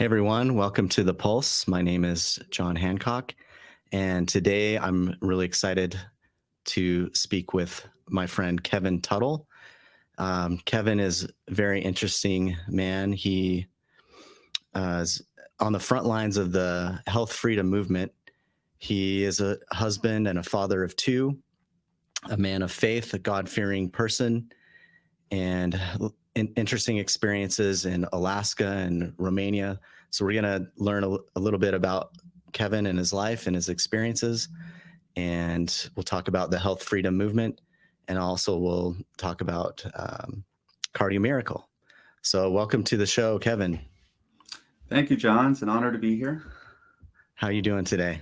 Hey everyone, welcome to The Pulse. My name is John Hancock, and today I'm really excited to speak with my friend Kevin Tuttle. Kevin is a very interesting man. He is on the front lines of the health freedom movement. He is a husband and a father of two, a man of faith, a God-fearing person, and interesting experiences in Alaska and Romania. So we're going to learn a little bit about Kevin and his life and his experiences. And we'll talk about the health freedom movement. And also we'll talk about Cardio Miracle. So welcome to the show, Kevin. Thank you, John. It's an honor to be here. How are you doing today?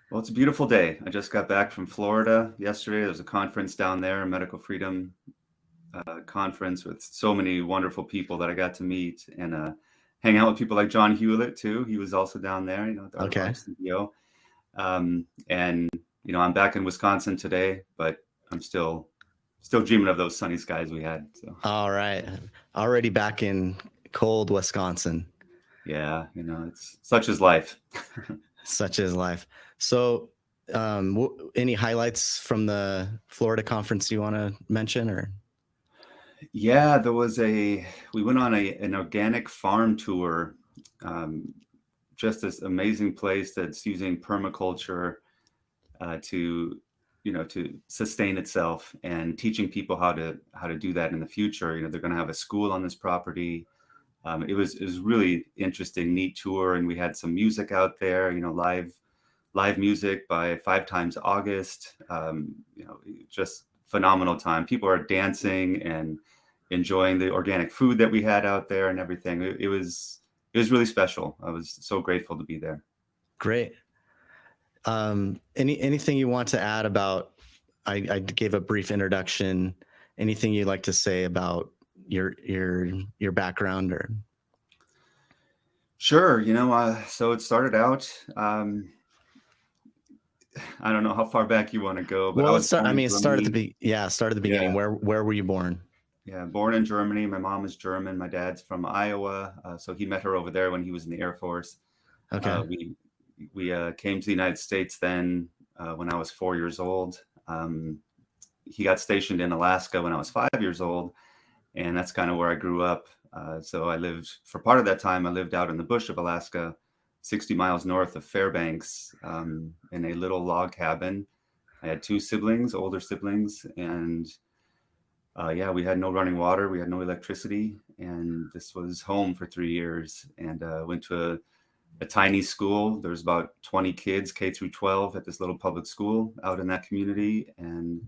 Well, it's a beautiful day. I just got back from Florida yesterday. There was a conference down there, a medical freedom conference with so many wonderful people that I got to meet and hang out with people like John Hewlett too. He was also down there, the Okay. Life CEO. And I'm back in Wisconsin today, but I'm still dreaming of those sunny skies we had. So. All right. Already back in cold Wisconsin. Yeah, it's such is life. Such is life. So, any highlights from the Florida conference you want to mention, or? Yeah, we went on an organic farm tour. Just this amazing place that's using permaculture to sustain itself and teaching people how to do that in the future. They're going to have a school on this property. It was really interesting, neat tour, and we had some music out there. Live music by 5 Times August. Just phenomenal time. People are dancing and enjoying the organic food that we had out there and everything. It was really special. I was so grateful to be there. Great. Anything you want to add about? I gave a brief introduction. Anything you'd like to say about your background, or? Sure. So it started out. I don't know how far back you want to go, but Well, start at the beginning. Yeah. Where were you born? Yeah, born in Germany. My mom is German. My dad's from Iowa. So he met her over there when he was in the Air Force. Okay. We came to the United States then when I was 4 years old. He got stationed in Alaska when I was 5 years old, and that's kind of where I grew up. So for part of that time, I lived out in the bush of Alaska, 60 miles north of Fairbanks, in a little log cabin. I had 2 siblings, older siblings, and we had no running water. We had no electricity, and this was home for 3 years. And went to a tiny school. There was about 20 kids, K through 12, at this little public school out in that community. And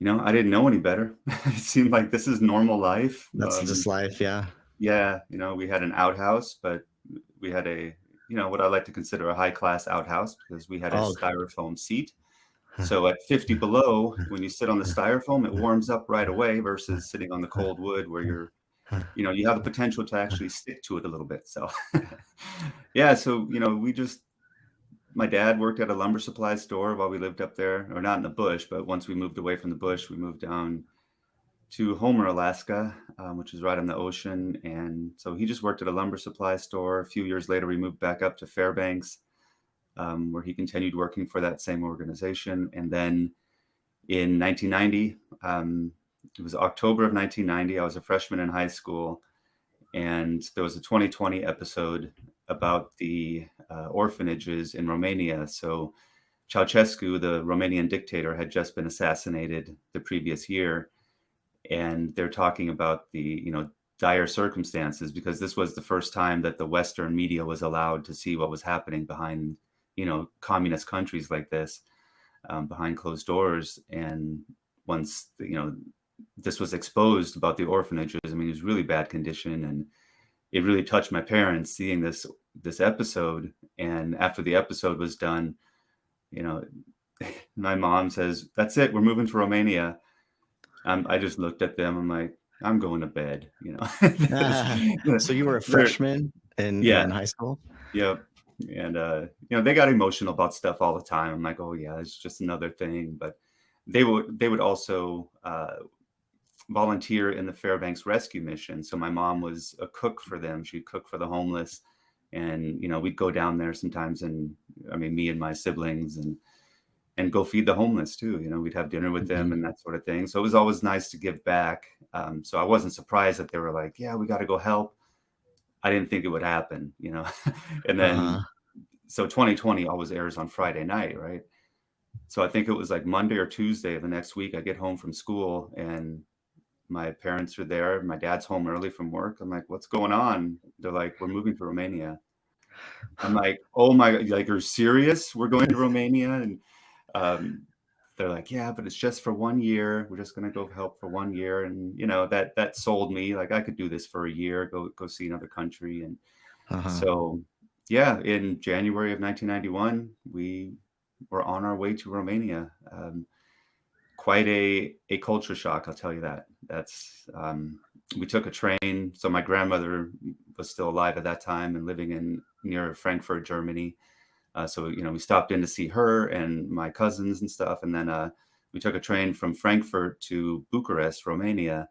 I didn't know any better. It seemed like this is normal life. That's just life, yeah. Yeah, we had an outhouse, but we had what I like to consider a high-class outhouse, because we had a styrofoam seat. So at 50 below, when you sit on the styrofoam, it warms up right away versus sitting on the cold wood where you have the potential to actually stick to it a little bit. So yeah, so my dad worked at a lumber supply store while we lived up there, or not in the bush, but once we moved away from the bush, we moved down to Homer, Alaska, which is right on the ocean. And so he just worked at a lumber supply store. A few years later, we moved back up to Fairbanks, where he continued working for that same organization. And then in 1990, it was October of 1990, I was a freshman in high school, and there was a 2020 episode about the orphanages in Romania. So Ceausescu, the Romanian dictator, had just been assassinated the previous year. And they're talking about the, dire circumstances, because this was the first time that the Western media was allowed to see what was happening behind, communist countries like this, behind closed doors. And once, this was exposed about the orphanages, it was really bad condition. And it really touched my parents seeing this episode. And after the episode was done, my mom says, "That's it, we're moving to Romania." I just looked at them. I'm like, I'm going to bed, So you were a freshman in high school? Yep. And, they got emotional about stuff all the time. I'm like, oh yeah, it's just another thing. But they would also volunteer in the Fairbanks Rescue Mission. So my mom was a cook for them. She'd cook for the homeless. And, we'd go down there sometimes, and I mean, me and my siblings, and go feed the homeless too. We'd have dinner with them Mhm. and that sort of thing. So it was always nice to give back. So I wasn't surprised that they were like, yeah, we got to go help. I didn't think it would happen. And Uh-huh. then, so 2020 always airs on Friday night, right? So I think it was like Monday or Tuesday of the next week, I get home from school and my parents are there. My dad's home early from work. I'm like, what's going on? They're like, we're moving to Romania. I'm like, oh my, like, you're serious? We're going to Romania? And um, they're like, yeah, but it's just for 1 year. We're just going to go help for 1 year. And, that sold me. Like, I could do this for a year, go see another country. And Uh-huh. so, yeah, in January of 1991, we were on our way to Romania. Quite a culture shock, I'll tell you that. We took a train. So my grandmother was still alive at that time and living in near Frankfurt, Germany. So we stopped in to see her and my cousins and stuff, and then we took a train from Frankfurt to Bucharest, Romania,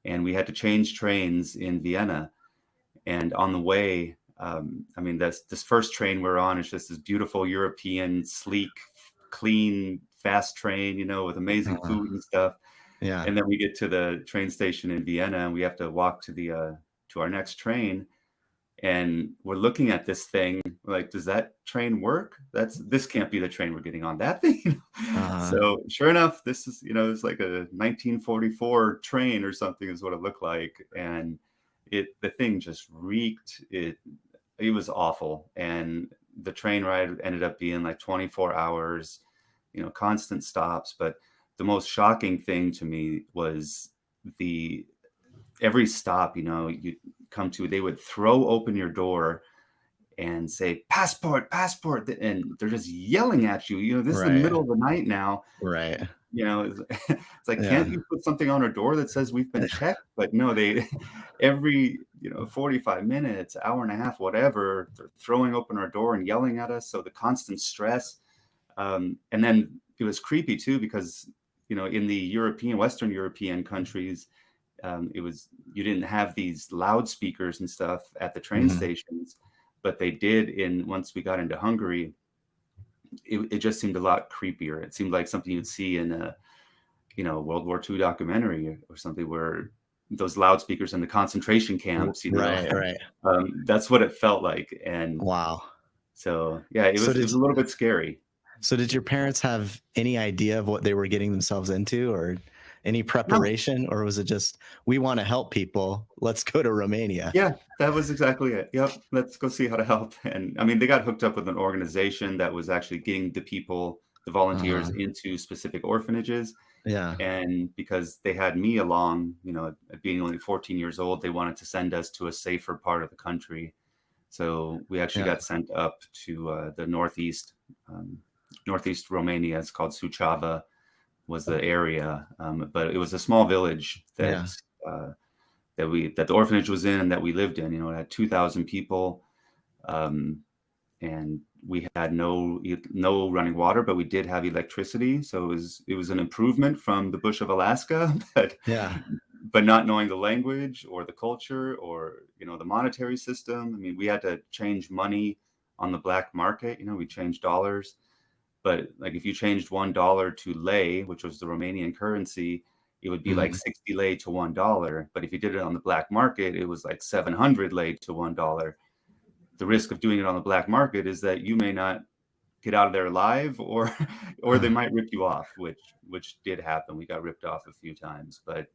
and we had to change trains in Vienna. And on the way, I mean, this first train we're on is just this beautiful European, sleek, clean, fast train, with amazing Uh, food and stuff. yeah. And then we get to the train station in Vienna, and we have to walk to our next train. And we're looking at this thing, like, does that train work? This can't be the train we're getting on, that thing. Uh-huh. So sure enough, this is, it's like a 1944 train or something is what it looked like. And the thing just reeked. It was awful. And the train ride ended up being like 24 hours, constant stops. But the most shocking thing to me was the every stop, you come to, they would throw open your door and say, passport, passport. And they're just yelling at you. This is the Right. middle of the night now. Right. It's like, Yeah. can't you put something on our door that says we've been checked? But no, they, every, 45 minutes, hour and a half, whatever, they're throwing open our door and yelling at us. So the constant stress. And then it was creepy too, because, in the Western European countries, you didn't have these loudspeakers and stuff at the train Mhm. stations, but they did once we got into Hungary. It just seemed a lot creepier. It seemed like something you'd see in a World War II documentary or something, where those loudspeakers in the concentration camps, Right, right. that's what it felt like. And Wow. so yeah, it So was it did was a little bit scary. so did your parents have any idea of what they were getting themselves into, or any No, preparation, or was it just, we want to help people, let's go to Romania? yeah, that was exactly it. Yep, let's go see how to help. And I mean, they got hooked up with an organization that was actually getting the volunteers Uh-huh. into specific orphanages. Yeah. And because they had me along, at being only 14 years old, they wanted to send us to a safer part of the country. So we actually Yeah. got sent up to the northeast Romania. It's called Suceava was the area, but it was a small village Yeah. uh, that the orphanage was in and that we lived in. It had 2,000 people, um, and we had no running water, but we did have electricity. So it was an improvement from the bush of Alaska, Yeah. but not knowing the language or the culture or the monetary system. I mean, we had to change money on the black market. We changed dollars, but like if you changed $1 to lei, which was the Romanian currency, it would be like Mhm. 60 lei to $1. But if you did it on the black market, it was like 700 lei to $1. The risk of doing it on the black market is that you may not get out of there alive, or or they Uh, might rip you off, which did happen. We got ripped off a few times, but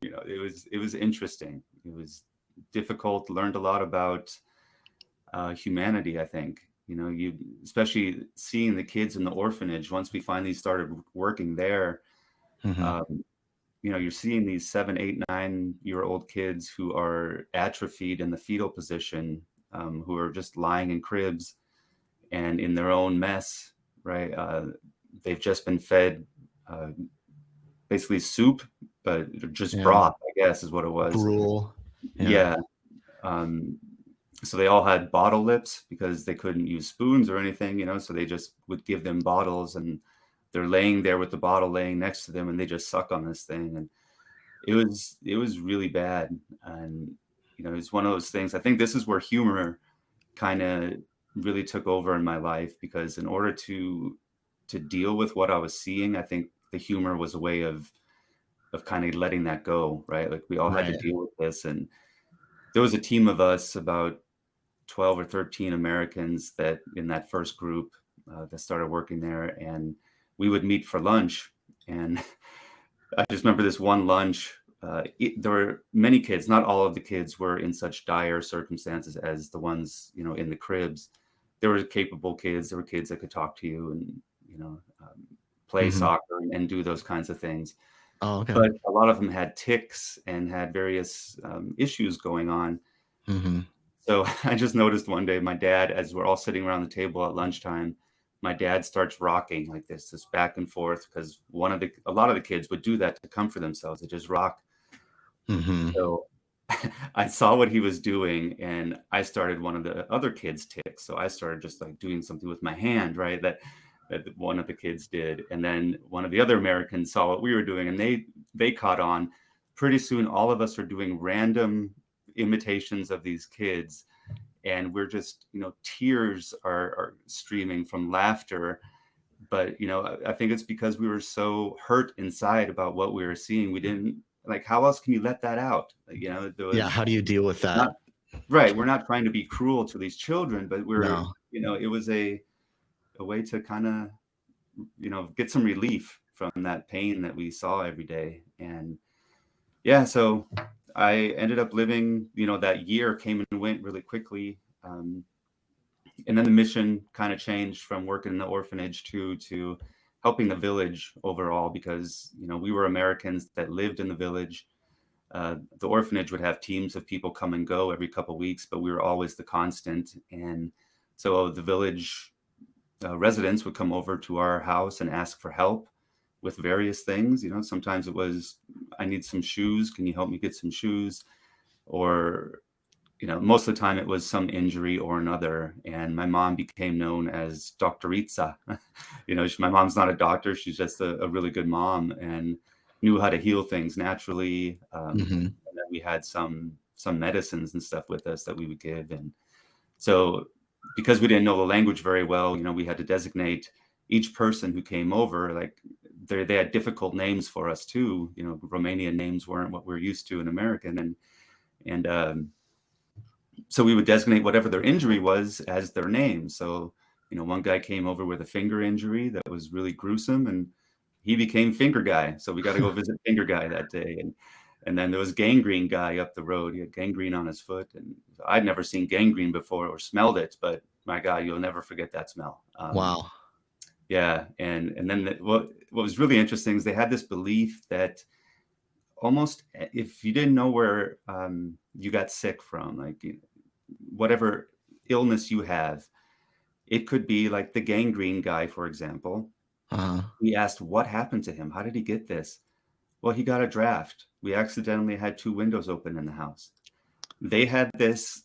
it was interesting. It was difficult. Learned a lot about humanity, I think. You especially seeing the kids in the orphanage. Once we finally started working there, mhm. um, you're seeing these 7, 8, 9-year-old kids who are atrophied in the fetal position, who are just lying in cribs and in their own mess, right? They've just been fed uh, basically soup, but just Yeah. broth, I guess, is what it was. Gruel. Yeah. Yeah. Um, so they all had bottle lips because they couldn't use spoons or anything, so they just would give them bottles, and they're laying there with the bottle laying next to them, and they just suck on this thing. And it was really bad. And it's one of those things. I think this is where humor kind of really took over in my life, because in order to deal with what I was seeing, I think the humor was a way of kind of letting that go, right? Like we all had to Right. deal with this. And there was a team of us, about 12 or 13 Americans, that in that first group that started working there, and we would meet for lunch. And I just remember this one lunch. There were many kids. Not all of the kids were in such dire circumstances as the ones, in the cribs. There were capable kids. There were kids that could talk to you and, play Hmm. soccer and do those kinds of things. Oh, okay. But a lot of them had tics and had various issues going on. Hmm. So I just noticed one day, my dad, as we're all sitting around the table at lunchtime, my dad starts rocking like this back and forth, because a lot of the kids would do that to comfort themselves. They just rock. Hmm. So I saw what he was doing, and I started one of the other kids' tics. So I started just like doing something with my hand, right? That one of the kids did, and then one of the other Americans saw what we were doing, and they caught on. Pretty soon, all of us are doing random imitations of these kids, and we're just, tears are streaming from laughter. But I think it's because we were so hurt inside about what we were seeing. We didn't, like, how else can you let that out? There Yeah. was How do you deal with not that? right. We're not trying to be cruel to these children, but No. it was a way to kind of, get some relief from that pain that we saw every day. And yeah, so I ended up living, that year came and went really quickly. And then the mission kind of changed from working in the orphanage to helping the village overall, because we were Americans that lived in the village. The orphanage would have teams of people come and go every couple of weeks, but we were always the constant. And so the village residents would come over to our house and ask for help with various things. Sometimes it was, I need some shoes, can you help me get some shoes? Or most of the time it was some injury or another. And my mom became known as Dr. Ritza. My mom's not a doctor. She's just a really good mom and knew how to heal things naturally. Hmm. And then we had some medicines and stuff with us that we would give. And so because we didn't know the language very well, we had to designate each person who came over. Like they had difficult names for us too. Romanian names weren't what we're used to in American. And so we would designate whatever their injury was as their name. So, one guy came over with a finger injury that was really gruesome, and he became Finger Guy. So we got to go visit Finger Guy that day. And then there was Gangrene Guy up the road. He had gangrene on his foot, and I'd never seen gangrene before or smelled it, but my God, you'll never forget that smell. Wow. Yeah, and then what was really interesting is they had this belief that almost if you didn't know where you got sick from, like whatever illness you have, it could be like the gangrene guy, for example. Uh-huh. We asked what happened to him. How did he get this? Well, he got a draft. We accidentally had two windows open in the house. They had this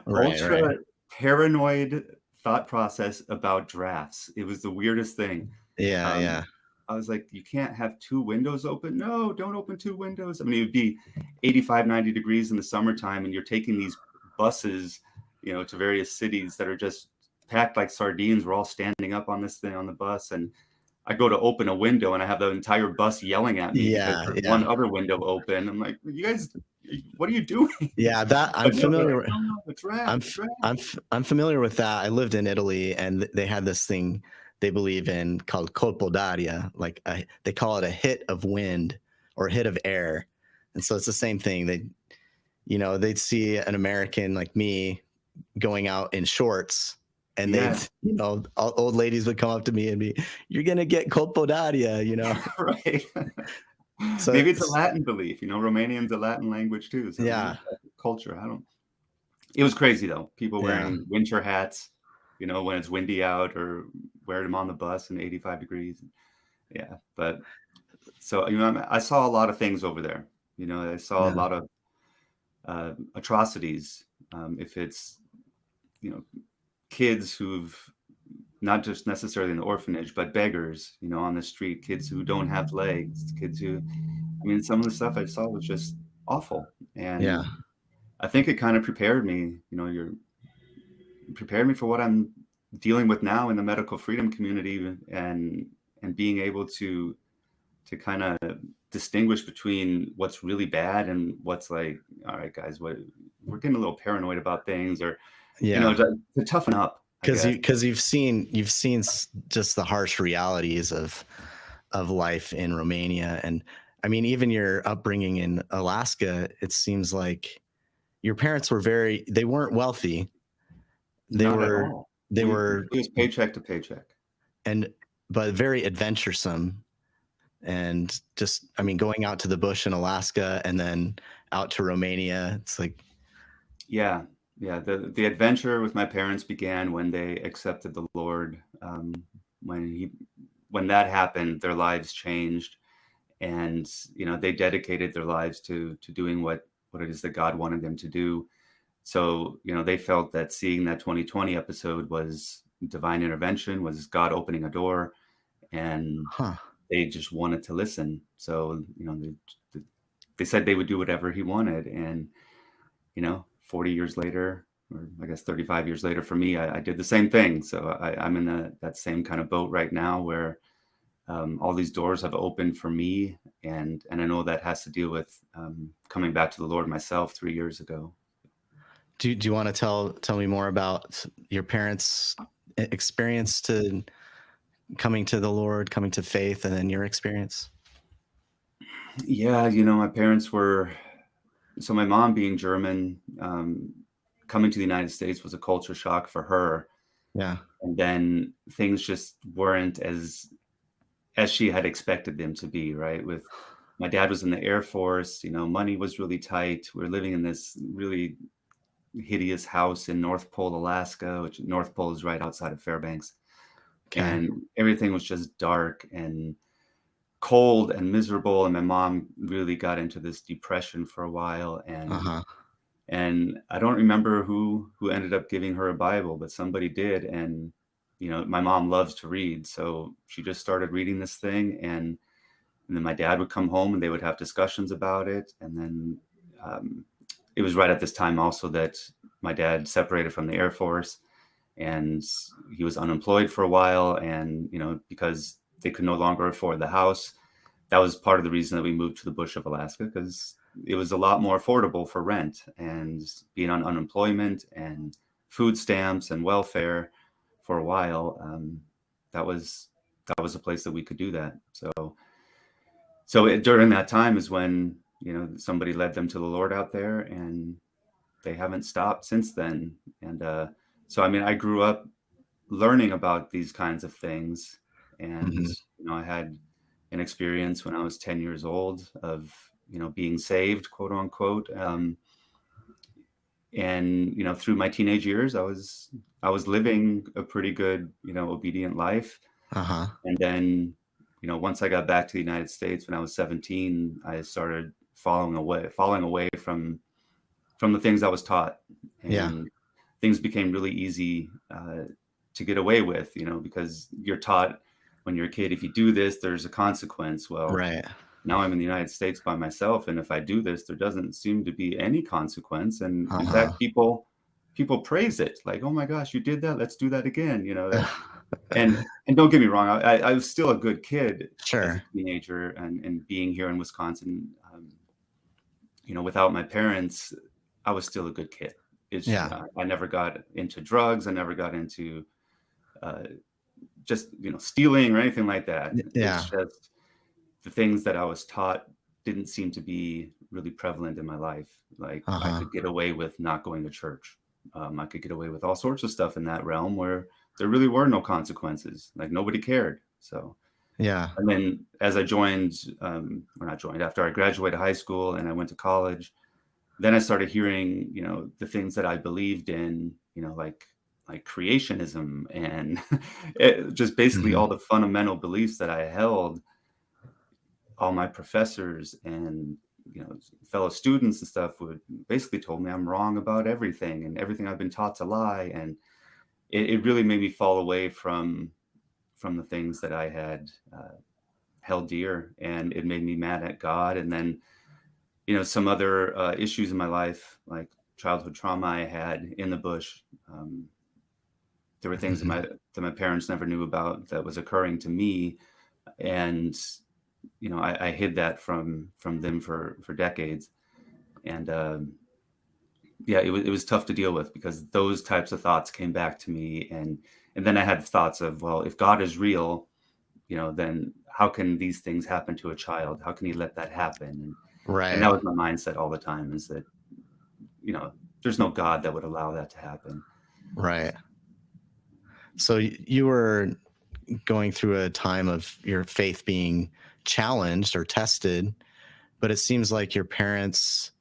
Right. ultra Right. paranoid thought process about drafts. It was the weirdest thing. Yeah. Um, Yeah. I was like, you can't have two windows open. No, don't open two windows. I mean, it would be 85, 90 degrees in the summertime, and you're taking these buses, to various cities that are just packed like sardines. We're all standing up on this thing on the bus. And I go to open a window and I have the entire bus yelling at me because Yeah. there's one Yeah. other window open. I'm like, you guys, what are you doing? Yeah. That I'm But no, they're familiar. like, no, the I'm draft, the f- draft. I'm familiar with that. I lived in Italy, and they had this thing they believe in called colpo d'aria. They call it a hit of wind or a hit of air, and so it's the same thing. They'd see an American like me going out in shorts, and they'd Yeah, old ladies would come up to me and be, "You're gonna get colpo d'aria." right. So Maybe it's a Latin belief. Romanian's a Latin language too. So maybe yeah, it's like a culture. I don't. It was crazy though. People yeah, wearing winter hats, when it's windy out, or wearing them on the bus in 85 degrees. Yeah, but so I saw a lot of things over there. I saw a yeah. lot of atrocities. If it's kids who've not just necessarily in the orphanage, but beggars, on the street, kids who don't have legs, kids who I mean, some of the stuff I saw was just awful. Yeah. And I think it kind of prepared me, you're prepared me for what I'm dealing with now in the medical freedom community, and being able to kind of distinguish between what's really bad and what's like, all right, guys, we're getting a little paranoid about things, or, Yeah. to toughen up, I guess. Because you've seen just the harsh realities of life in Romania. And I mean, even your upbringing in Alaska, it seems like your parents they weren't wealthy. They Not at were, all. they were, It was paycheck to paycheck. and, but very adventuresome. And just, I mean, going out to the bush in Alaska and then out to Romania, it's like, Yeah. Yeah. The adventure with my parents began when they accepted the Lord. When that happened, their lives changed, and they dedicated their lives to doing what it is that God wanted them to do. So they felt that seeing that 2020 episode was divine intervention, was God opening a door, and huh, they just wanted to listen. So they said they would do whatever He wanted, and 40 years later, or I guess 35 years later for me, I did the same thing. So I'm in that same kind of boat right now, where all these doors have opened for me, and I know that has to deal with coming back to the Lord myself 3 years ago. do you want to tell me more about your parents' experience to coming to the Lord, coming to faith, and then your experience? Yeah, my parents were, so my mom being German, coming to the United States was a culture shock for her. Yeah. And then things just weren't as she had expected them to be, right? With my dad was in the Air Force, money was really tight. We were living in this really hideous house in North Pole, Alaska, which North Pole is right outside of Fairbanks. Okay. And everything was just dark and cold and miserable. And my mom really got into this depression for a while. Uh-huh. And I don't remember who ended up giving her a Bible, but somebody did. And my mom loves to read, so she just started reading this thing, and then my dad would come home and they would have discussions about it. And then it was right at this time also that my dad separated from the Air Force, and he was unemployed for a while. And because they could no longer afford the house, that was part of the reason that we moved to the bush of Alaska, because it was a lot more affordable for rent, and being on unemployment and food stamps and welfare for a while. That was a place that we could do that. So during that time is when somebody led them to the Lord out there, and they haven't stopped since then. And so I mean, I grew up learning about these kinds of things, and Mm-hmm. I had an experience when I was 10 years old of being saved, quote unquote. And through my teenage years, I was living a pretty good obedient life. Uh-huh. And then once I got back to the United States when I was 17, I started falling away from the things I was taught, Yeah. and things became really easy to get away with, because you're taught when you're a kid, if you do this, there's a consequence. Well, Right. now I'm in the United States by myself, and if I do this, there doesn't seem to be any consequence. And in Uh-huh. fact, people praise it, like, "Oh my gosh, you did that! Let's do that again." That. And don't get me wrong, I was still a good kid as a Sure. teenager, and being here in Wisconsin, without my parents, I was still a good kid. It's Yeah. I never got into drugs. I never got into uh, just stealing or anything like that. It's Yeah. just the things that I was taught didn't seem to be really prevalent in my life. Like, I Uh-huh. could get away with not going to church. I could get away with all sorts of stuff in that realm where there really were no consequences. Like, nobody cared. So, Yeah. and then as I joined, or not joined, after I graduated high school and I went to college, then I started hearing, the things that I believed in, like creationism, and just basically Mm-hmm. all the fundamental beliefs that I held. All my professors and fellow students and stuff would basically told me I'm wrong about everything, and everything I've been taught to lie. And it really made me fall away from the things that I had held dear, and it made me mad at God. And then, some other issues in my life, like childhood trauma I had in the bush. There were things that Mhm. my parents never knew about that was occurring to me, and I hid that from them for decades. And yeah, it was tough to deal with, because those types of thoughts came back to me, and then I had thoughts of, well, if God is real, then how can these things happen to a child? How can he let that happen? And that Right. was my mindset all the time, is that, there's no God that would allow that to happen. Right. So you were going through a time of your faith being challenged or tested, but it seems like your parents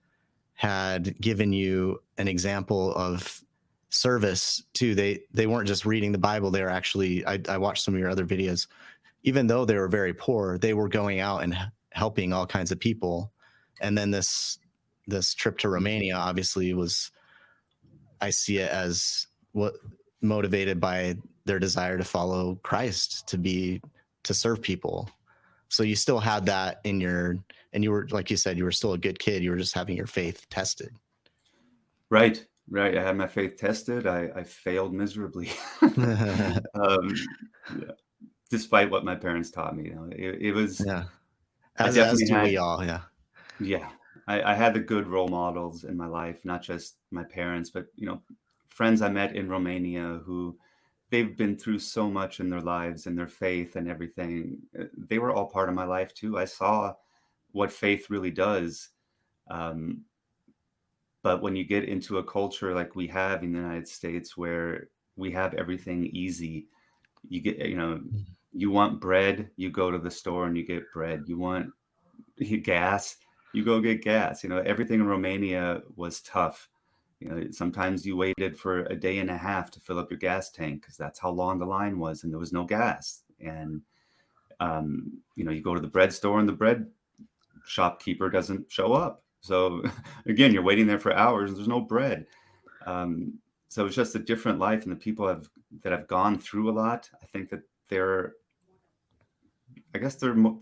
had given you an example of service too. They weren't just reading the Bible. They were actually, I watched some of your other videos. Even though they were very poor, they were going out and helping all kinds of people. And then this trip to Romania obviously was, I see it as what motivated by their desire to follow Christ, to serve people. So you still had that in your, and you were, like you said, you were still a good kid. You were just having your faith tested. Right, right. I had my faith tested. I failed miserably. um, yeah, despite what my parents taught me. It was, Yeah. I As definitely do had, we all. Yeah. yeah, I had the good role models in my life, not just my parents, but, friends I met in Romania who, they've been through so much in their lives and their faith and everything. They were all part of my life too. I saw what faith really does. Um, but when you get into a culture like we have in the United States, where we have everything easy, you want bread, you go to the store and you get bread. You want gas, you go get gas. Everything in Romania was tough. Sometimes you waited for a day and a half to fill up your gas tank, because that's how long the line was, and there was no gas. And you go to the bread store and the bread shopkeeper doesn't show up. So again, you're waiting there for hours and there's no bread. Um, so it's just a different life, and the people that have gone through a lot, I think that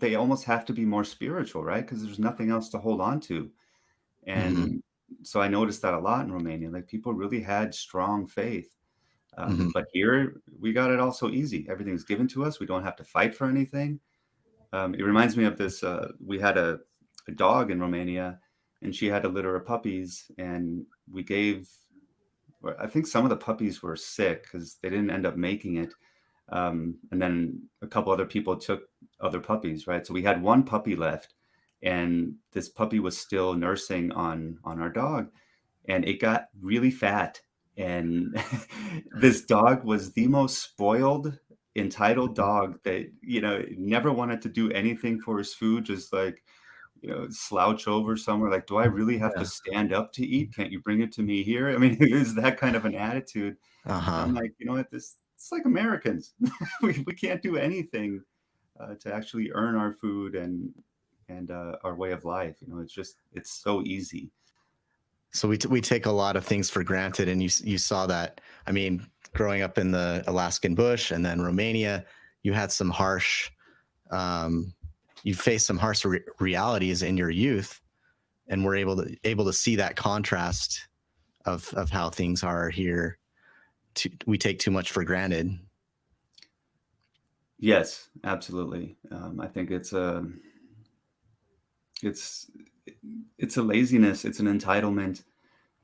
they almost have to be more spiritual, right? Because there's nothing else to hold on to. Mm-hmm. And so I noticed that a lot in Romania. Like, people really had strong faith. Mm-hmm. But here we got it all so easy. Everything's given to us. We don't have to fight for anything. It reminds me of this. We had a dog in Romania, and she had a litter of puppies, and we gave. I think some of the puppies were sick because they didn't end up making it. And then a couple other people took other puppies, right? So we had one puppy left, and this puppy was still nursing on our dog, and it got really fat. And this dog was the most spoiled, entitled dog that, never wanted to do anything for his food, just like, slouch over somewhere. Like, do I really have to Yeah. stand up to eat? Can't you bring it to me here? I mean, it was that kind of an attitude. And Uh-huh. I'm like, you know what, it's like Americans. We can't do anything to actually earn our food and our way of life. It's so easy. So we take a lot of things for granted, and you saw that. I mean, growing up in the Alaskan bush and then Romania, you had some harsh, um, you faced some harsh realities in your youth, and were able to see that contrast of how things are here. We take too much for granted. Yes, absolutely. I think it's it's a laziness, it's an entitlement,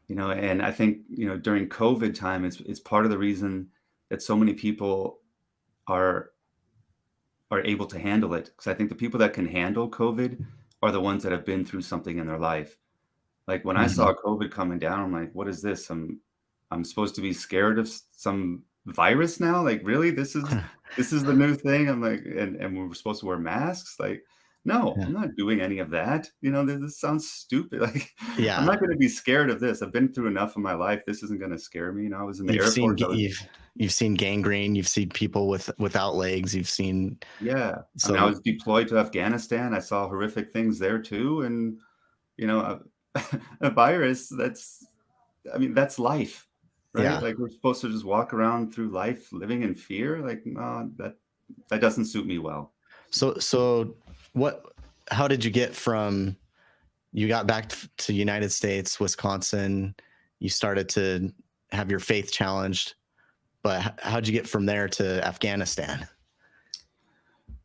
and I think, during COVID time, it's part of the reason that so many people are are able to handle it. Because I think the people that can handle COVID are the ones that have been through something in their life. Like, when I Mm-hmm. saw COVID coming down, I'm like, what is this? I'm supposed to be scared of some virus now? Like, really? This is the new thing? I'm like, and we're supposed to wear masks? Like, no, Yeah. I'm not doing any of that. This sounds stupid. Like, I'm Yeah. not going to be scared of this. I've been through enough in my life. This isn't going to scare me. I was in the You've Air seen Force. I was, you've seen gangrene. You've seen people without legs. You've seen yeah. I mean, I so was deployed to Afghanistan. I saw horrific things there too. And, a virus, I mean, that's life, right? yeah. Like, we're supposed to just walk around through life living in fear. Like, no, that doesn't suit me well. So what? How did you get from you got back to United States, Wisconsin? You started to have your faith challenged, but how'd you get from there to Afghanistan?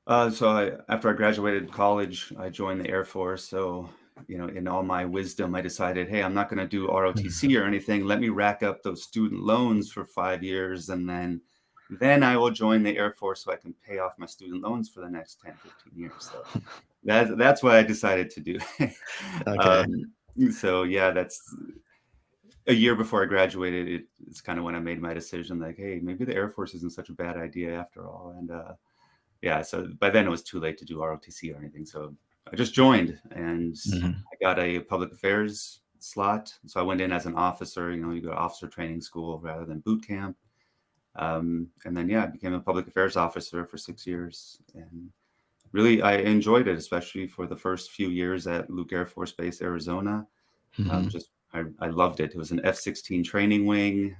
After I graduated college, I joined the Air Force. So, in all my wisdom, I decided, hey, I'm not going to do ROTC or anything. Let me rack up those student loans for 5 years, and then I will join the Air Force so I can pay off my student loans for the next 10, 15 years. So that's what I decided to do. Okay. So yeah, that's a year before I graduated. It's kind of when I made my decision, like, hey, maybe the Air Force isn't such a bad idea after all. And yeah, so by then it was too late to do ROTC or anything. So I just joined, and I got a public affairs slot. So I went in as an officer. You go to officer training school rather than boot camp. And then, yeah, I became a public affairs officer for 6 years. And really, I enjoyed it, especially for the first few years at Luke Air Force Base, Arizona. I loved it. It was an F-16 training wing.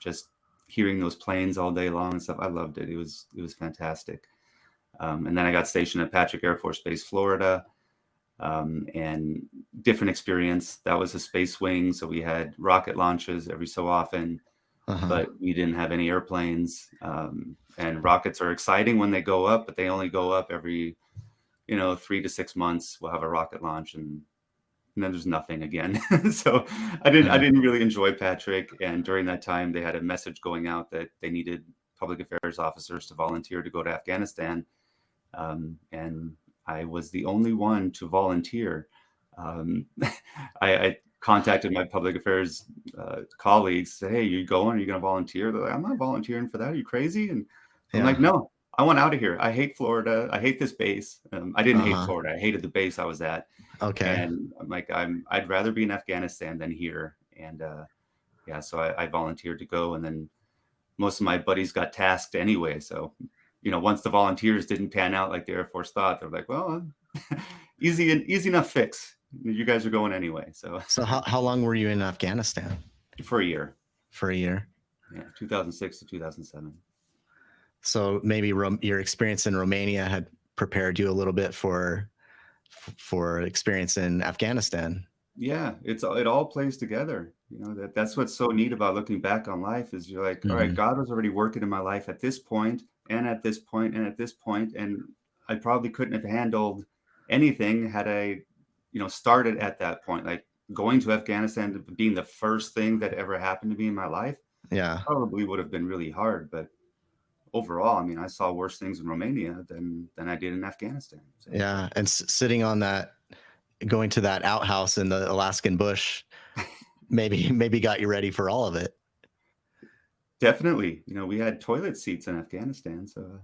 Just hearing those planes all day long and stuff, I loved it. It was fantastic. And then I got stationed at Patrick Air Force Base, Florida, and different experience. That was a space wing, so we had rocket launches every so often, but we didn't have any airplanes. And rockets are exciting when they go up, but they only go up every 3 to 6 months. We'll have a rocket launch, and then there's nothing again. So I didn't really enjoy Patrick. And during that time, they had a message going out that they needed public affairs officers to volunteer to go to Afghanistan. And I was the only one to volunteer. I contacted my public affairs colleagues, said, hey, you going? Are you going to volunteer? They're like, I'm not volunteering for that. Are you crazy? And I'm like, no, I want out of here. I hate Florida. I hate this base. I didn't hate Florida. I hated the base I was at. Okay. And I'm like, I'd rather be in Afghanistan than here. And yeah, so I volunteered to go. And then most of my buddies got tasked anyway. So, once the volunteers didn't pan out like the Air Force thought, they're like, well, easy enough fix. You guys are going anyway. So how long were you in Afghanistan? For a year. For a year. Yeah, 2006 to 2007. So maybe your experience in Romania had prepared you a little bit for experience in Afghanistan. Yeah, it all plays together. That's what's so neat about looking back on life is you're like, all right, God was already working in my life at this point and at this point and at this point, and I probably couldn't have handled anything had I, started at that point. Like going to Afghanistan being the first thing that ever happened to me in my life, probably would have been really hard. But overall, I mean, I saw worse things in Romania than I did in Afghanistan. So. Yeah, and sitting on that, going to that outhouse in the Alaskan bush, maybe got you ready for all of it. Definitely. We had toilet seats in Afghanistan, so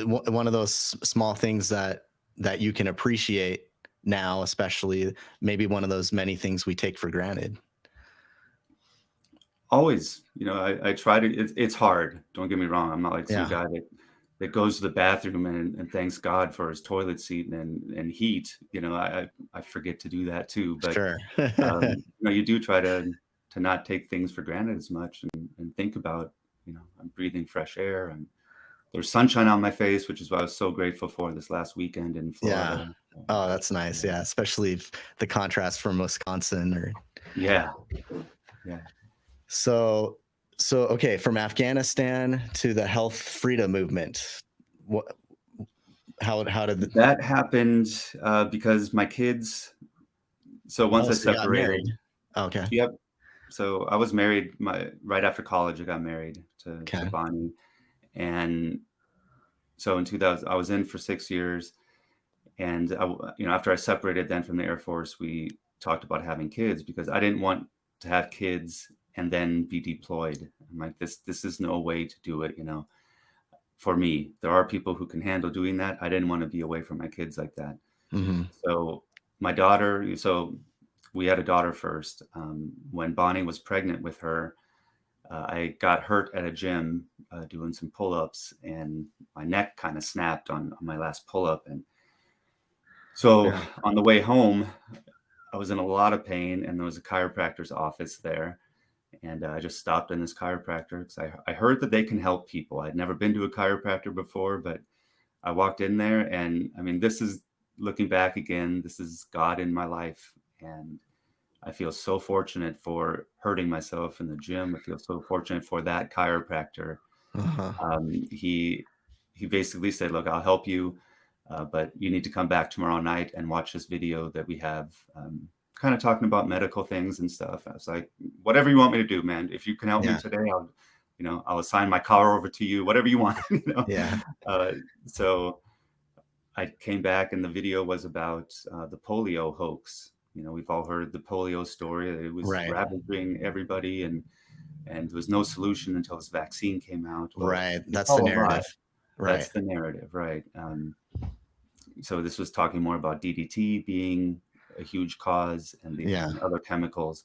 one of those small things that you can appreciate now, especially maybe one of those many things we take for granted. Always, I try to. It's hard. Don't get me wrong. I'm not like some guy that goes to the bathroom and thanks God for his toilet seat and heat. I forget to do that too. But sure. You do try to not take things for granted as much and think about, I'm breathing fresh air and there's sunshine on my face, which is what I was so grateful for this last weekend in Florida. Yeah. Oh, that's nice. Yeah. Especially the contrast from Wisconsin Yeah. So okay, from Afghanistan to the health freedom movement, how did that happened? Because my kids. So once I separated. Okay. Yep. So I was married. Right after college, I got married to Bonnie, and so in 2000, I was in for 6 years, and after I separated then from the Air Force, we talked about having kids because I didn't want to have kids and then be deployed. I'm like, this is no way to do it. For me, there are people who can handle doing that. I didn't want to be away from my kids like that. So my daughter, we had a daughter first. When Bonnie was pregnant with her, I got hurt at a gym doing some pull-ups, and my neck kind of snapped on my last pull-up. And so on the way home, I was in a lot of pain, and there was a chiropractor's office there. And I just stopped in this chiropractor because I heard that they can help people. I'd never been to a chiropractor before, but I walked in there, and I mean, this is looking back again, this is God in my life. And I feel so fortunate for hurting myself in the gym. I feel so fortunate for that chiropractor. Uh-huh. He basically said, "Look, I'll help you, but you need to come back tomorrow night and watch this video that we have, kind of talking about medical things and stuff." I was like, "Whatever you want me to do, man. If you can help me Yeah. today, I'll assign my car over to you. Whatever you want." Yeah. Uh, so I came back, and the video was about the polio hoax. We've all heard the polio story. It was Right. ravaging everybody, and there was no solution until this vaccine came out. Well, Right. it's That's the all a lie. narrative. Right. That's the narrative, right? So this was talking more about DDT being a huge cause, Yeah. and other chemicals.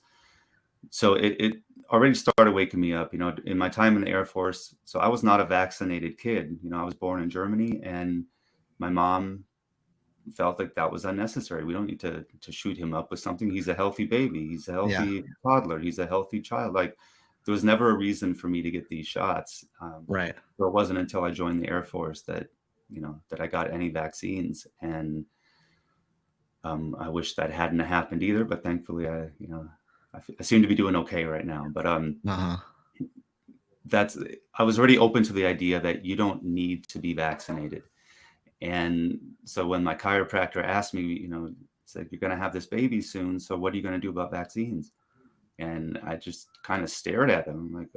So it already started waking me up. In my time in the Air Force. So I was not a vaccinated kid. I was born in Germany, and my mom felt like that was unnecessary. We don't need to shoot him up with something. He's a healthy baby. He's a Yeah. healthy toddler. He's a healthy child. Like, there was never a reason for me to get these shots. Right. So it wasn't until I joined the Air Force that I got any vaccines. And I wish that hadn't happened either. But thankfully, I seem to be doing okay right now. But Uh-huh. I was already open to the idea that you don't need to be vaccinated. And so when my chiropractor asked me, it's like, "You're going to have this baby soon. So what are you going to do about vaccines?" And I just kind of stared at him. I'm like,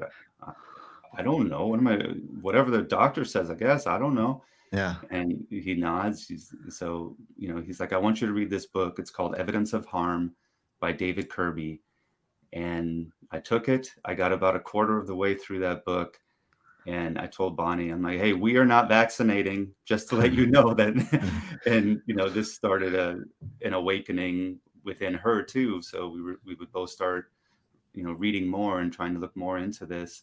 I don't know. Whatever the doctor says, I guess. I don't know. Yeah. And he nods. He's like, "I want you to read this book. It's called Evidence of Harm by David Kirby." And I took it. I got about a quarter of the way through that book. And I told Bonnie, I'm like, "Hey, we are not vaccinating, just to let you know that." And this started an awakening within her too. So we would both start, reading more and trying to look more into this.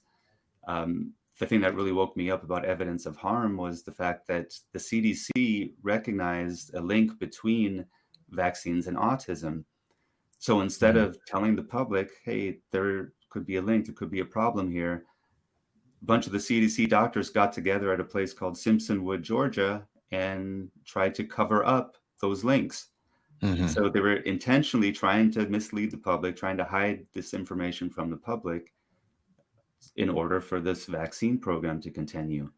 The thing that really woke me up about Evidence of Harm was the fact that the CDC recognized a link between vaccines and autism. So instead Mhm. of telling the public, "Hey, there could be a link, there could be a problem here," a bunch of the CDC doctors got together at a place called Simpsonwood, Georgia, and tried to cover up those links. Mhm. So they were intentionally trying to mislead the public, trying to hide this information from the public in order for this vaccine program to continue.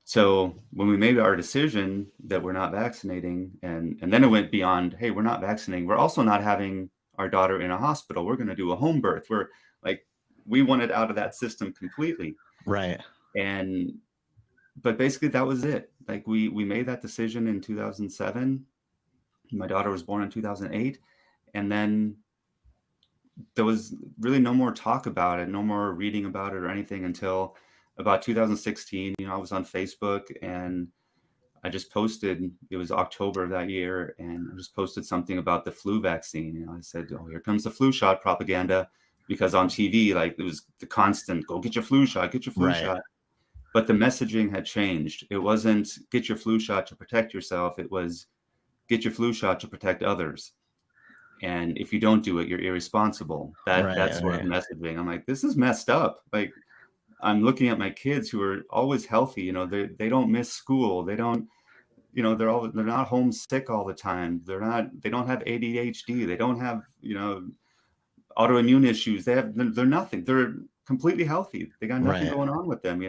So when we made our decision that we're not vaccinating, and then it went beyond, "Hey, we're not vaccinating. We're also not having our daughter in a hospital. We're going to do a home birth." We're like, we wanted out of that system completely. Right. And but basically that was it. Like, we made that decision in 2007. My daughter was born in 2008, and then there was really no more talk about it, no more reading about it or anything until about 2016. I was on Facebook, and I just posted, it was October of that year, and I just posted something about the flu vaccine. I said, "Oh, here comes the flu shot propaganda," because on TV, like, it was the constant, "Go get your flu shot, get your flu Right. shot." But the messaging had changed. It wasn't "get your flu shot to protect yourself." It was "get your flu shot to protect others. And if you don't do it, you're irresponsible." That Right. sort of Right. messaging. I'm like, this is messed up. Like, I'm looking at my kids who are always healthy. They don't miss school. They don't, they're not homesick all the time. They don't have ADHD. They don't have, autoimmune issues. They're nothing. They're completely healthy. They got nothing Right. going on with them.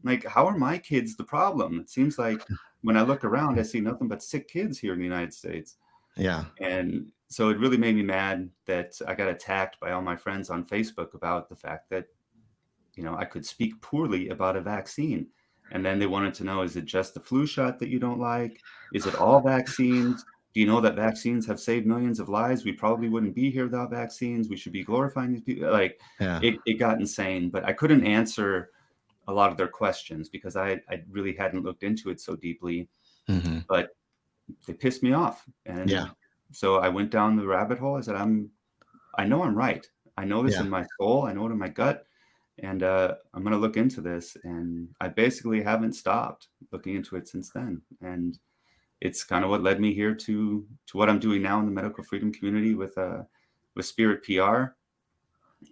Like, how are my kids the problem? It seems like when I look around, I see nothing but sick kids here in the United States. Yeah. And so it really made me mad that I got attacked by all my friends on Facebook about the fact that, I could speak poorly about a vaccine. And then they wanted to know, is it just the flu shot that you don't like? Is it all vaccines? Do you know that vaccines have saved millions of lives? We probably wouldn't be here without vaccines. We should be glorifying these people. Like, Yeah. it got insane, but I couldn't answer a lot of their questions because I really hadn't looked into it so deeply. Mhm. But they pissed me off. Yeah. And so I went down the rabbit hole. I said, I know I'm right. I know this Yeah. in my soul. I know it in my gut. And I'm going to look into this. And I basically haven't stopped looking into it since then. And it's kind of what led me here to what I'm doing now in the medical freedom community with Spirit PR,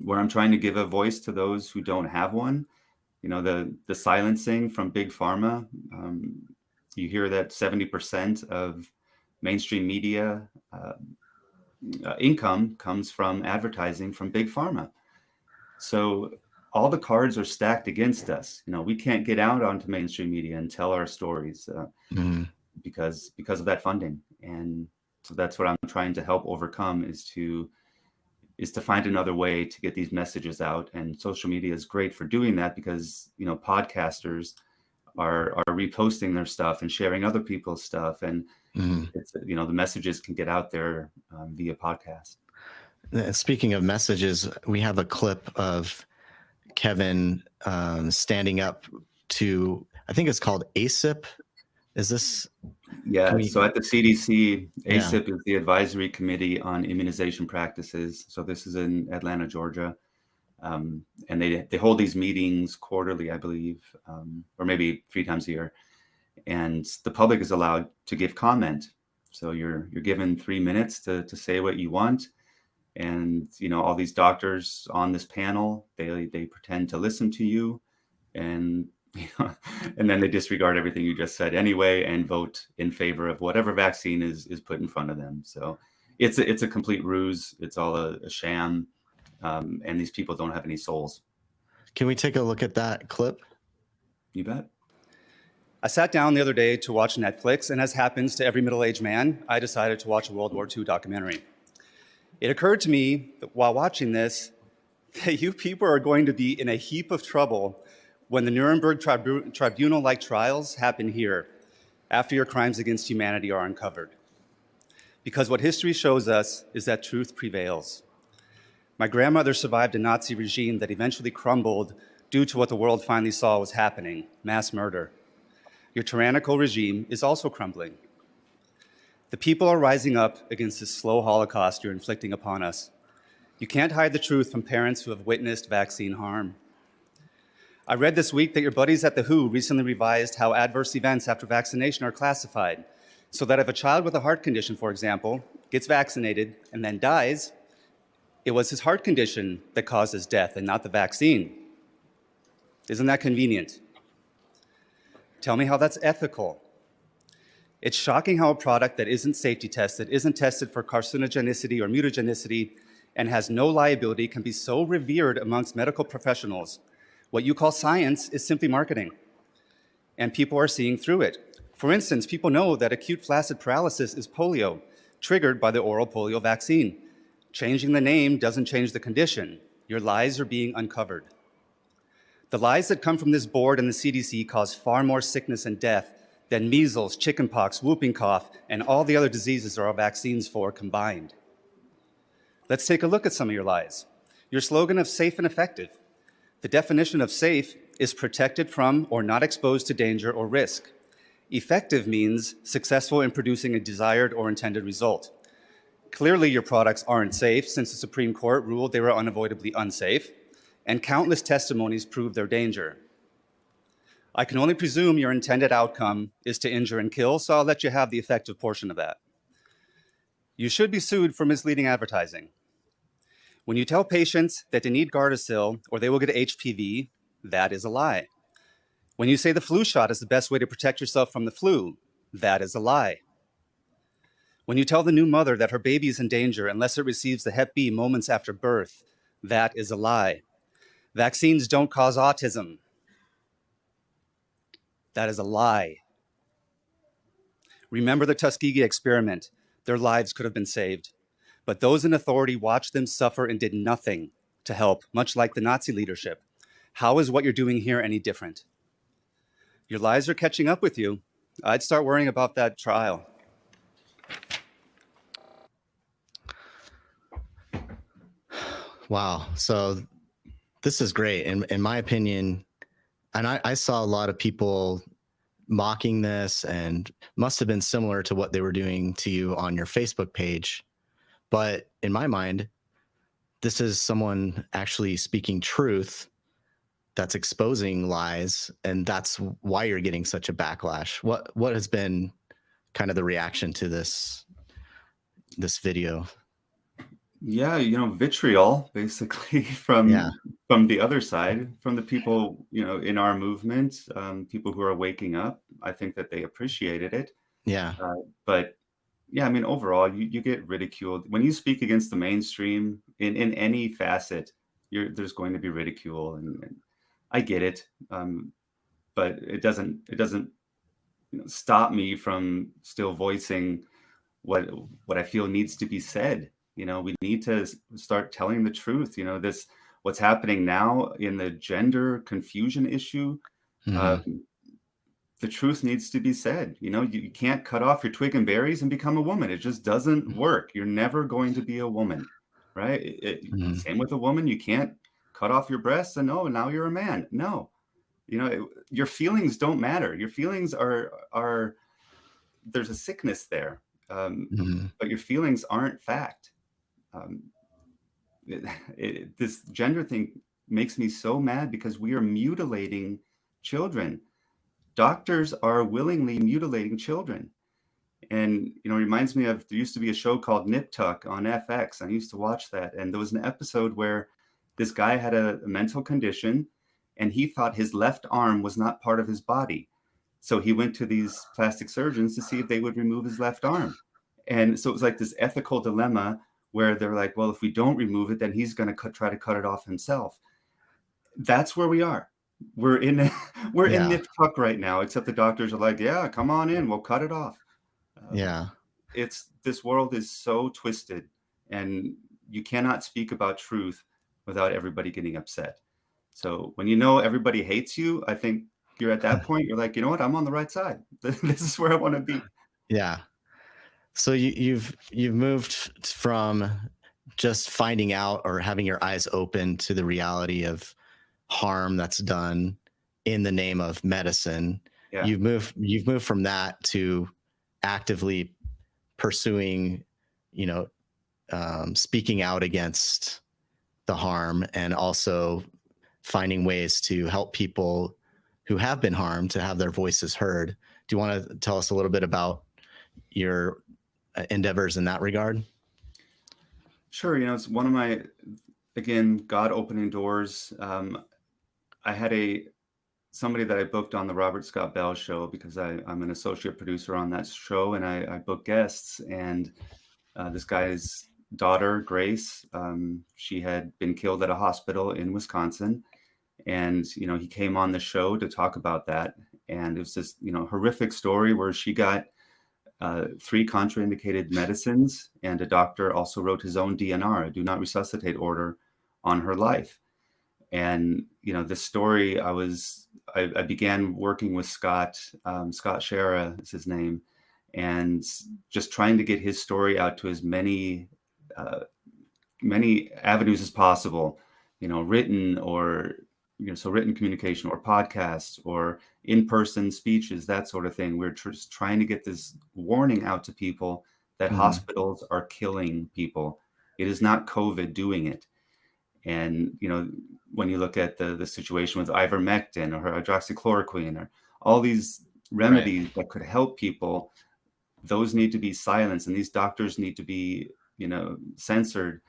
where I'm trying to give a voice to those who don't have one. The silencing from big pharma. You hear that 70% of mainstream media income comes from advertising from big pharma. So all the cards are stacked against us. We can't get out onto mainstream media and tell our stories because of that funding. And so that's what I'm trying to help overcome, is to find another way to get these messages out. And social media is great for doing that, because podcasters are reposting their stuff and sharing other people's stuff, and it's, the messages can get out there via podcast. Speaking of messages, we have a clip of Kevin standing up to, I think it's called ACIP. Is this? Yeah. So at the CDC, ACIP is the Advisory Committee on Immunization Practices. So this is in Atlanta, Georgia. And they hold these meetings quarterly, I believe, or maybe 3 times a year. And the public is allowed to give comment. So you're given 3 minutes to say what you want. And, all these doctors on this panel, they pretend to listen to you, and and then they disregard everything you just said anyway and vote in favor of whatever vaccine is put in front of them. So it's a complete ruse. It's all a sham. And these people don't have any souls. Can we take a look at that clip? You bet. I sat down the other day to watch Netflix, and as happens to every middle-aged man, I decided to watch a World War II documentary. It occurred to me that while watching this, that you people are going to be in a heap of trouble when the Nuremberg tribunal-like trials happen here, after your crimes against humanity are uncovered. Because what history shows us is that truth prevails. My grandmother survived a Nazi regime that eventually crumbled due to what the world finally saw was happening: mass murder. Your tyrannical regime is also crumbling. The people are rising up against this slow Holocaust you're inflicting upon us. You can't hide the truth from parents who have witnessed vaccine harm. I read this week that your buddies at the WHO recently revised how adverse events after vaccination are classified, so that if a child with a heart condition, for example, gets vaccinated and then dies, it was his heart condition that caused his death and not the vaccine. Isn't that convenient? Tell me how that's ethical. It's shocking how a product that isn't safety tested, isn't tested for carcinogenicity or mutagenicity, and has no liability can be so revered amongst medical professionals. What you call science is simply marketing, and people are seeing through it. For instance, people know that acute flaccid paralysis is polio, triggered by the oral polio vaccine. Changing the name doesn't change the condition. Your lies are being uncovered. The lies that come from this board and the CDC cause far more sickness and death than measles, chickenpox, whooping cough, and all the other diseases there are vaccines for combined. Let's take a look at some of your lies. Your slogan of safe and effective. The definition of safe is protected from or not exposed to danger or risk. Effective means successful in producing a desired or intended result. Clearly, your products aren't safe, since the Supreme Court ruled they were unavoidably unsafe, and countless testimonies prove their danger. I can only presume your intended outcome is to injure and kill, so I'll let you have the effective portion of that. You should be sued for misleading advertising. When you tell patients that they need Gardasil or they will get HPV, that is a lie. When you say the flu shot is the best way to protect yourself from the flu, that is a lie. When you tell the new mother that her baby is in danger unless it receives the Hep B moments after birth, that is a lie. Vaccines don't cause autism. That is a lie. Remember the Tuskegee experiment. Their lives could have been saved. But those in authority watched them suffer and did nothing to help, much like the Nazi leadership. How is what you're doing here any different? Your lies are catching up with you. I'd start worrying about that trial. Wow. So this is great. In my opinion, and I saw a lot of people mocking this, and must have been similar to what they were doing to you on your Facebook page. But in my mind, this is someone actually speaking truth that's exposing lies, and that's why you're getting such a backlash. What has been kind of the reaction to this video? Yeah, vitriol basically Yeah. from the other side, from the people, in our movement, people who are waking up. I think that they appreciated it. Yeah. But yeah, I mean, overall, you get ridiculed when you speak against the mainstream in any facet. There's going to be ridicule, and I get it, but it doesn't stop me from still voicing what I feel needs to be said. We need to start telling the truth. This what's happening now in the gender confusion issue. Hmm. Um, the truth needs to be said. You can't cut off your twig and berries and become a woman. It just doesn't work. You're never going to be a woman, right? Hmm. Same with a woman. You can't cut off your breasts and oh, now you're a man. No, your feelings don't matter. Your feelings are there's a sickness there, Hmm. but your feelings aren't fact. Um, this gender thing makes me so mad because we are mutilating children. Doctors are willingly mutilating children. And, it reminds me of there used to be a show called Nip Tuck on FX. I used to watch that. And there was an episode where this guy had a mental condition and he thought his left arm was not part of his body. So he went to these plastic surgeons to see if they would remove his left arm. And so it was like this ethical dilemma where they're like, well, if we don't remove it, then he's going to try to cut it off himself. That's where we are. We're in we're in Yeah. nip tuck right now, except the doctors are like, yeah, come on in, we'll cut it off. Yeah. It's this world is so twisted, and you cannot speak about truth without everybody getting upset. So when everybody hates you, I think you're at that point, you're like, you know what, I'm on the right side. This is where I want to be. Yeah. So you've moved from just finding out or having your eyes open to the reality of harm that's done in the name of medicine. Yeah. You've moved from that to actively pursuing, speaking out against the harm, and also finding ways to help people who have been harmed to have their voices heard. Do you want to tell us a little bit about your endeavors in that regard? Sure. It's one of my, again, God opening doors. I had somebody that I booked on the Robert Scott Bell show because I'm an associate producer on that show, and I book guests. And this guy's daughter, Grace, she had been killed at a hospital in Wisconsin. And, he came on the show to talk about that. And it was this, horrific story where she got 3 contraindicated medicines, and a doctor also wrote his own DNR, a do not resuscitate order, on her life. And this story, I began working with Scott Shara is his name, and just trying to get his story out to as many avenues as possible, written or so written communication or podcasts or in-person speeches, that sort of thing. We're just trying to get this warning out to people that Mm-hmm. hospitals are killing people. It is not COVID doing it. And when you look at the situation with ivermectin or hydroxychloroquine or all these remedies that could help people, those need to be silenced, and these doctors need to be censored.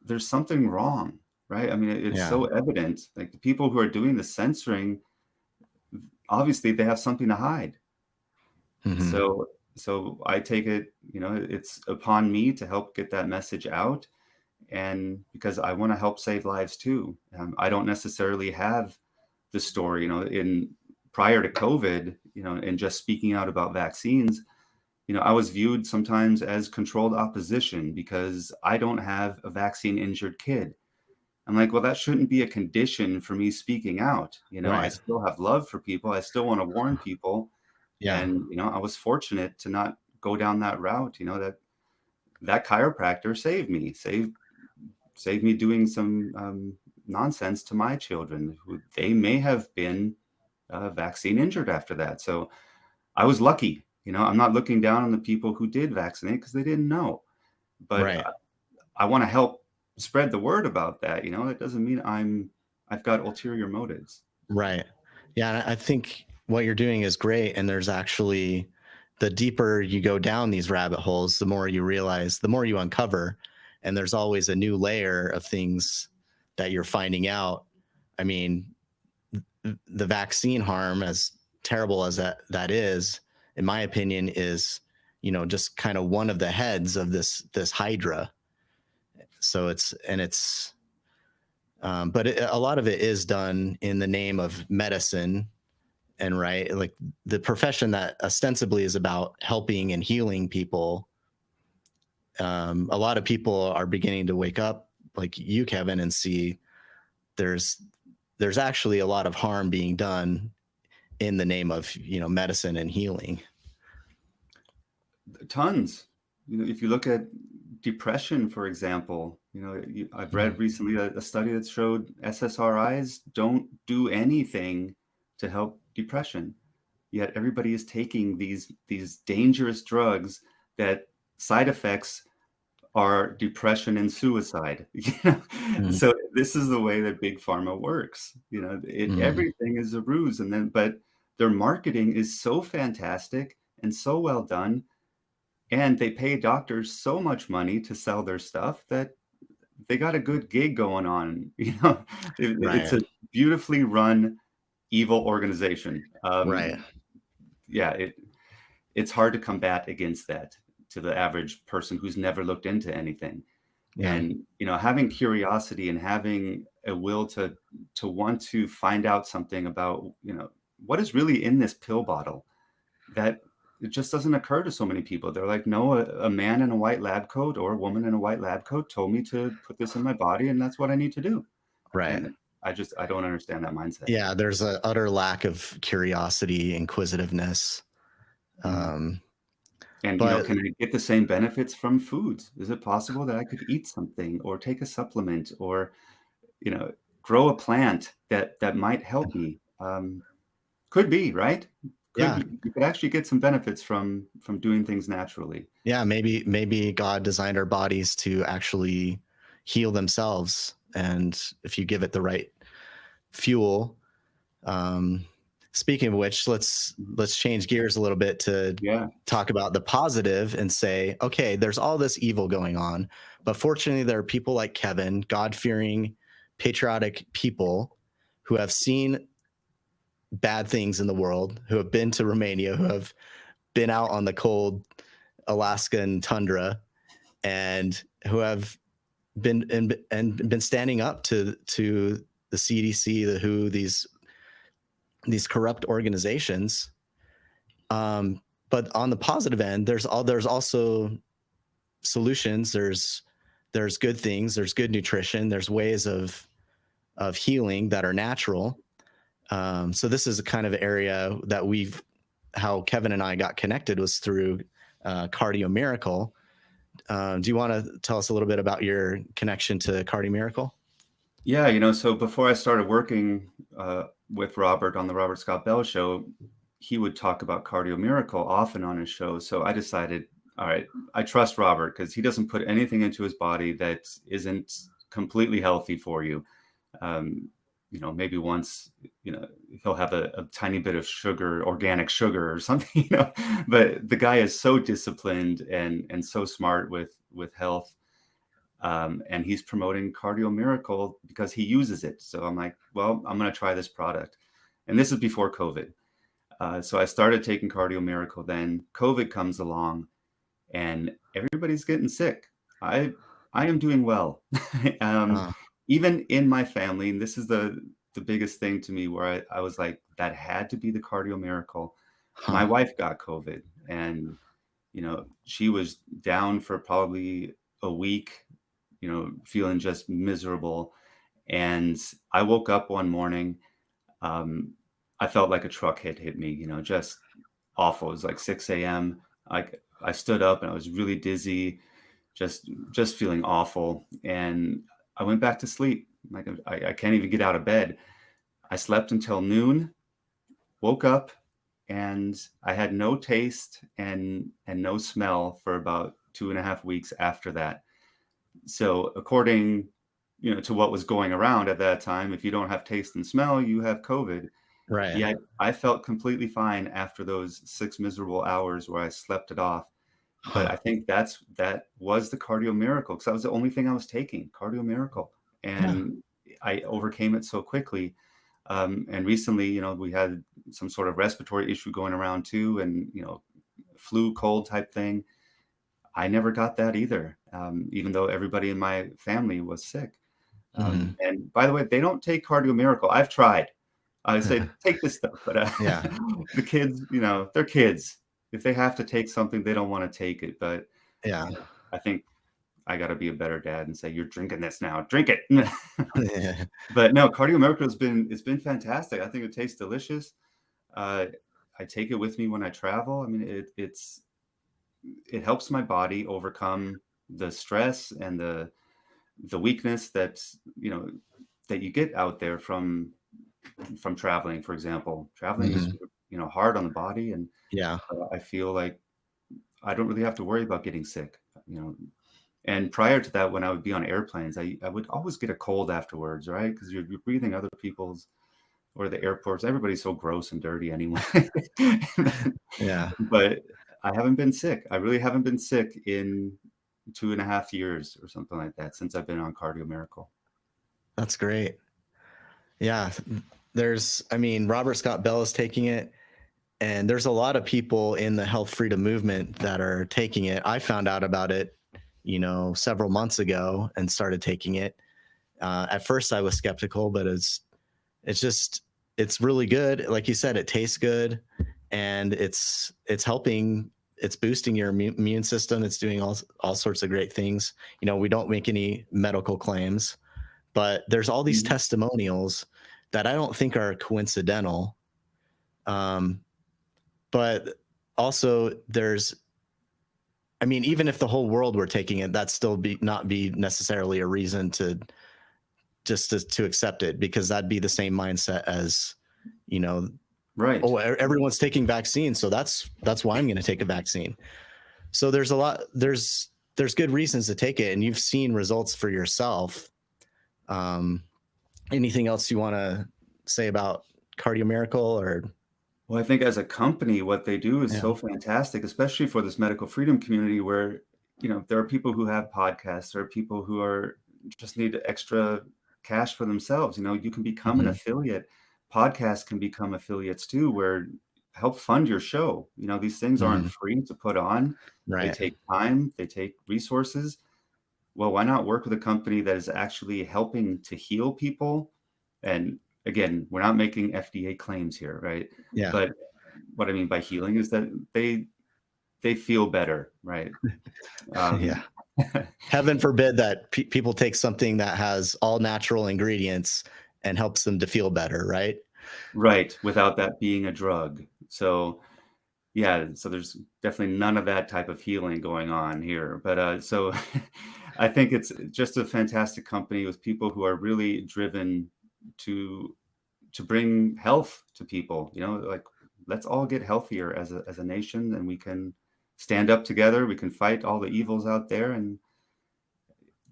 There's something wrong, right? I mean, it's so evident. Like, the people who are doing the censoring, obviously they have something to hide. Mm-hmm. So I take it, it's upon me to help get that message out. And because I want to help save lives too. I don't necessarily have the story, in prior to COVID, and just speaking out about vaccines, I was viewed sometimes as controlled opposition because I don't have a vaccine injured kid. I'm like, well, that shouldn't be a condition for me speaking out. I Right. still have love for people. I still want to warn people. Yeah. And, I was fortunate to not go down that route, that chiropractor saved me doing some nonsense to my children who they may have been vaccine injured after that. So I was lucky. I'm not looking down on the people who did vaccinate because they didn't know. But Right. I want to help spread the word about that. That doesn't mean I've got ulterior motives. Right. Yeah. And I think what you're doing is great. And there's actually, the deeper you go down these rabbit holes, the more you realize, the more you uncover. and there's always a new layer of things that you're finding out. I mean, the vaccine harm, as terrible as that is, in my opinion, is, just kind of one of the heads of this hydra. So but a lot of it is done in the name of medicine, and right, like the profession that ostensibly is about helping and healing people. A lot of people are beginning to wake up, like you, Kevin, and see there's actually a lot of harm being done in the name of medicine and healing. Tons. If you look at depression, for example, I've read recently a study that showed SSRIs don't do anything to help depression, yet everybody is taking these dangerous drugs that side effects are depression and suicide. So this is the way that big pharma works. Everything is a ruse, but their marketing is so fantastic and so well done, and they pay doctors so much money to sell their stuff that they got a good gig going on. It's a beautifully run evil organization. Right. Yeah, it's hard to combat against that to the average person who's never looked into anything. Yeah. And having curiosity and having a will to want to find out something about what is really in this pill bottle, that it just doesn't occur to so many people. They're like, no, a man in a white lab coat or a woman in a white lab coat told me to put this in my body, and that's what I need to do. Right. And I don't understand that mindset. Yeah, there's an utter lack of curiosity, inquisitiveness. And can I get the same benefits from foods? Is it possible that I could eat something or take a supplement or grow a plant that might help me? Could be, right? You could actually get some benefits from doing things naturally. Yeah, maybe God designed our bodies to actually heal themselves, and if you give it the right fuel. Speaking of which, let's change gears a little bit to talk about the positive and say, okay, there's all this evil going on, but fortunately there are people like Kevin, God-fearing, patriotic people who have seen bad things in the world, who have been to Romania, who have been out on the cold Alaskan tundra, and who have been standing up to the CDC, the WHO, these corrupt organizations. But on the positive end, there's also solutions. There's good things. There's good nutrition. There's ways of healing that are natural. So this is a kind of area that how Kevin and I got connected was through Cardio Miracle. Do you want to tell us a little bit about your connection to Cardio Miracle? Yeah, so before I started working with Robert on the Robert Scott Bell Show, he would talk about Cardio Miracle often on his show. So I decided, all right, I trust Robert because he doesn't put anything into his body that isn't completely healthy for you. Maybe once, he'll have a tiny bit of sugar, organic sugar or something, but the guy is so disciplined and so smart with health. And he's promoting Cardio Miracle because he uses it. So I'm like, well, I'm going to try this product. And this is before COVID. So I started taking Cardio Miracle. Then COVID comes along and everybody's getting sick. I am doing well. Even in my family, and this is the biggest thing to me where I was like, that had to be the Cardio Miracle. My wife got COVID and, she was down for probably a week, feeling just miserable. And I woke up one morning, I felt like a truck had hit me, just awful. It was like 6 a.m. I stood up and I was really dizzy, just feeling awful. And I went back to sleep. Like I can't even get out of bed. I slept until noon, woke up, and I had no taste and no smell for about 2.5 weeks after that. So according, to what was going around at that time, if you don't have taste and smell, you have COVID. Right. Yeah, I felt completely fine after those 6 miserable hours where I slept it off. But I think that was the cardio miracle, because that was the only thing I was taking, cardio miracle. And I overcame it so quickly. And recently, we had some sort of respiratory issue going around too, and, flu, cold type thing. I never got that either, even though everybody in my family was sick. And by the way, they don't take Cardio Miracle. I've tried. I say, take this stuff. But the kids, they're kids. If they have to take something, they don't want to take it. But I think I got to be a better dad and say, you're drinking this now. Drink it. But no, Cardio Miracle it's been fantastic. I think it tastes delicious. I take it with me when I travel. I mean, it helps my body overcome the stress and the weakness that you get out there from traveling. For example, traveling is hard on the body, and I feel like I don't really have to worry about getting sick. And prior to that, when I would be on airplanes, I would always get a cold afterwards, right? Because you're breathing other people's, or the airports. Everybody's so gross and dirty anyway. But I haven't been sick. I really haven't been sick in 2.5 years or something like that since I've been on Cardio Miracle. That's great. Yeah. Robert Scott Bell is taking it, and there's a lot of people in the health freedom movement that are taking it. I found out about it, several months ago and started taking it. At first I was skeptical, but it's really good. Like you said, it tastes good, and it's helping. It's boosting your immune system. It's doing all sorts of great things. We don't make any medical claims, but there's all these testimonials that I don't think are coincidental. But also even if the whole world were taking it, that'd still not be necessarily a reason to accept it, because that'd be the same mindset as, right. Oh, everyone's taking vaccines, so that's why I'm going to take a vaccine. So there's good reasons to take it, and you've seen results for yourself. Anything else you want to say about Cardio Miracle? Or Well, I think as a company, what they do is so fantastic, especially for this medical freedom community, where there are people who have podcasts, there are people who just need extra cash for themselves. You can become an affiliate. Podcasts can become affiliates too, where help fund your show. These things aren't free to put on. Right. They take time, they take resources. Well, why not work with a company that is actually helping to heal people? And again, we're not making FDA claims here, right? Yeah. But what I mean by healing is that they feel better, right? Heaven forbid that people take something that has all natural ingredients and helps them to feel better, right? Right, without that being a drug. So there's definitely none of that type of healing going on here. But so I think it's just a fantastic company with people who are really driven to bring health to people. Like, let's all get healthier as a nation, and we can stand up together. We can fight all the evils out there, and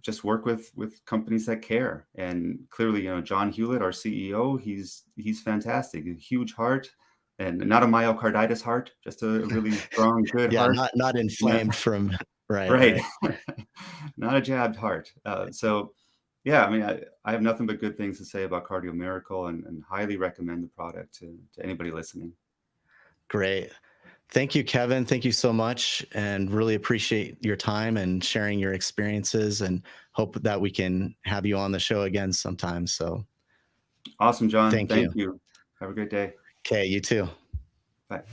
just work with companies that care. And clearly, John Hewlett, our CEO, he's fantastic. A huge heart, and not a myocarditis heart, just a really strong, good heart. Not inflamed from right. Not a jabbed heart. I have nothing but good things to say about Cardio Miracle, and highly recommend the product to anybody listening. Great. Thank you, Kevin. Thank you so much, and really appreciate your time and sharing your experiences, and hope that we can have you on the show again sometime. So awesome, John. Thank you. Have a great day. Okay, you too. Bye.